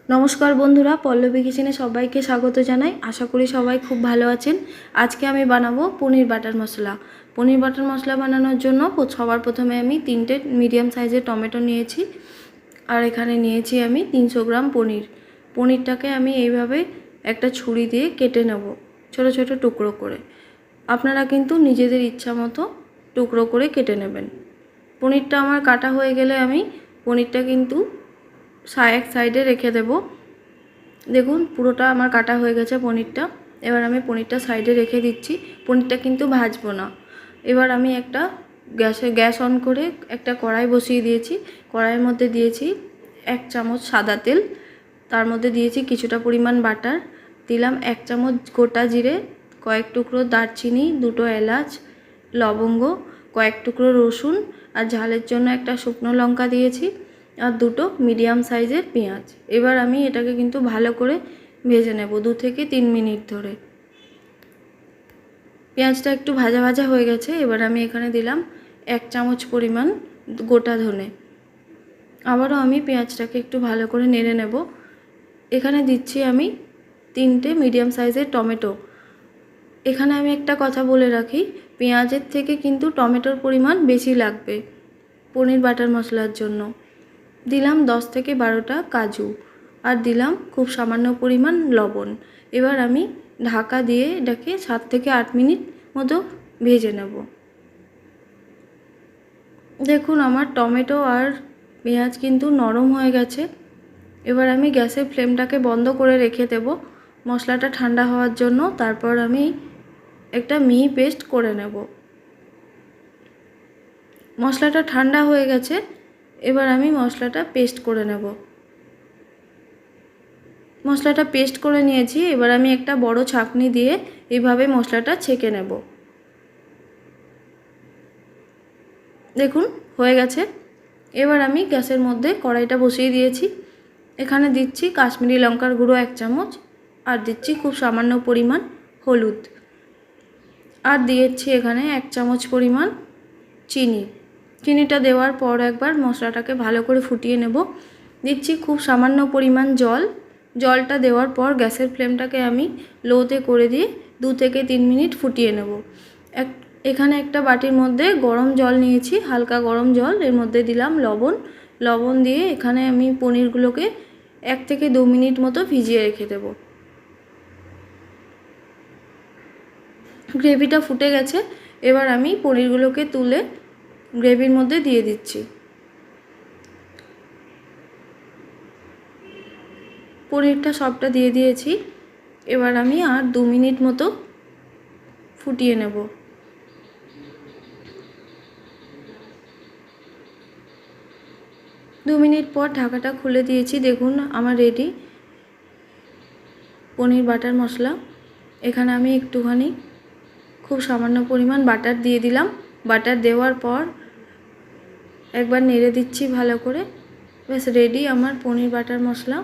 নমস্কার বন্ধুরা, পল্লবী কিচেনে সবাইকে স্বাগত জানাই। আশা করি সবাই খুব ভালো আছেন। আজকে আমি বানাবো পনির বাটার মশলা। পনির বাটার মশলা বানানোর জন্য সবার প্রথমে আমি 3টে মিডিয়াম সাইজের টমেটো নিয়েছি, আর এখানে নিয়েছি আমি 300 গ্রাম পনির। পনিরটাকে আমি এইভাবে একটা ছুরি দিয়ে কেটে নেব, ছোট ছোট টুকরো করে। আপনারা কিন্তু নিজেদের ইচ্ছা মতো টুকরো করে কেটে নেবেন। পনিরটা আমার কাটা হয়ে গেলে আমি পনিরটা কিন্তু এক সাইডে রেখে দেব। দেখুন পুরোটা আমার কাটা হয়ে গেছে পনিরটা। এবার আমি পনিরটা সাইডে রেখে দিচ্ছি। পনিরটা কিন্তু ভাজবো না। এবার আমি একটা গ্যাস অন করে একটা কড়াই বসিয়ে দিয়েছি। কড়াইয়ের মধ্যে দিয়েছি 1 চামচ সাদা তেল, তার মধ্যে দিয়েছি কিছুটা পরিমাণ বাটার, দিলাম 1 চামচ গোটা জিরে, কয়েক টুকরো দারচিনি, 2টো এলাচ, লবঙ্গ, কয়েক টুকরো রসুন, আর ঝালের জন্য একটা শুকনো লঙ্কা দিয়েছি, আর 2টো মিডিয়াম সাইজের পেঁয়াজ। এবার আমি এটাকে কিন্তু ভালো করে ভেজে নেব 2 থেকে 3 মিনিট ধরে। পেঁয়াজটা একটু ভাজা ভাজা হয়ে গেছে। এবার আমি এখানে দিলাম 1 চামচ পরিমাণ গোটা ধনে। আবারও আমি পেঁয়াজটাকে একটু ভালো করে নেড়ে নেব। এখানে দিচ্ছি আমি 3টে মিডিয়াম সাইজের টমেটো। এখানে আমি একটা কথা বলে রাখি, পেঁয়াজের থেকে কিন্তু টমেটোর পরিমাণ বেশি লাগবে পনির বাটার মশলার জন্য। দিলাম 10 থেকে 12টা কাজু, আর দিলাম খুব সামান্য পরিমাণ লবণ। এবার আমি ঢাকা দিয়ে এটাকে 7 থেকে 8 মিনিট মতো ভেজে নেব। দেখুন আমার টমেটো আর পেঁয়াজ কিন্তু নরম হয়ে গেছে। এবার আমি গ্যাসের ফ্লেমটাকে বন্ধ করে রেখে দেব মশলাটা ঠান্ডা হওয়ার জন্য। তারপর আমি একটা মিহি পেস্ট করে নেব। মশলাটা ঠান্ডা হয়ে গেছে। এবার আমি মশলাটা পেস্ট করে নেব। মশলাটা পেস্ট করে নিয়েছি। এবার আমি একটা বড় ছাঁকনি দিয়ে এইভাবে মশলাটা ছেঁকে নেব। দেখুন হয়ে গেছে। এবার আমি গ্যাসের মধ্যে কড়াইটা বসিয়ে দিয়েছি। এখানে দিচ্ছি কাশ্মীরি লঙ্কার গুঁড়ো 1 চামচ, আর দিচ্ছি খুব সামান্য পরিমাণ হলুদ, আর দিয়েছি এখানে 1 চামচ পরিমাণ চিনি। চিনিটা দেওয়ার পর একবার মশলাটাকে ভালো করে ফুটিয়ে নেব। দিচ্ছি খুব সামান্য পরিমাণ জল। জলটা দেওয়ার পর গ্যাসের ফ্লেমটাকে আমি লোতে করে দিয়ে 2 থেকে 3 মিনিট ফুটিয়ে নেব। এখানে একটা বাটির মধ্যে গরম জল নিয়েছি, হালকা গরম জল। এর মধ্যে দিলাম লবণ দিয়ে এখানে আমি পনিরগুলোকে 1 থেকে 2 মিনিট মতো ভিজিয়ে রেখে দেব। গ্রেভিটা ফুটে গেছে। এবার আমি পনিরগুলোকে তুলে গ্রেভির মধ্যে দিয়ে দিচ্ছি। পনিরটা সবটা দিয়ে দিয়েছি। এবার আমি আর 2 মিনিট মতো ফুটিয়ে নেব। 2 মিনিট পর ঢাকাটা খুলে দিয়েছি। দেখুন আমার রেডি পনির বাটার মশলা। এখানে আমি একটুখানি খুব সামান্য পরিমাণ বাটার দিয়ে দিলাম। বাটার দেওয়ার পর একবার নেড়ে দিচ্ছি ভালো করে। ব্যাস রেডি আমার পনির বাটার মশলা।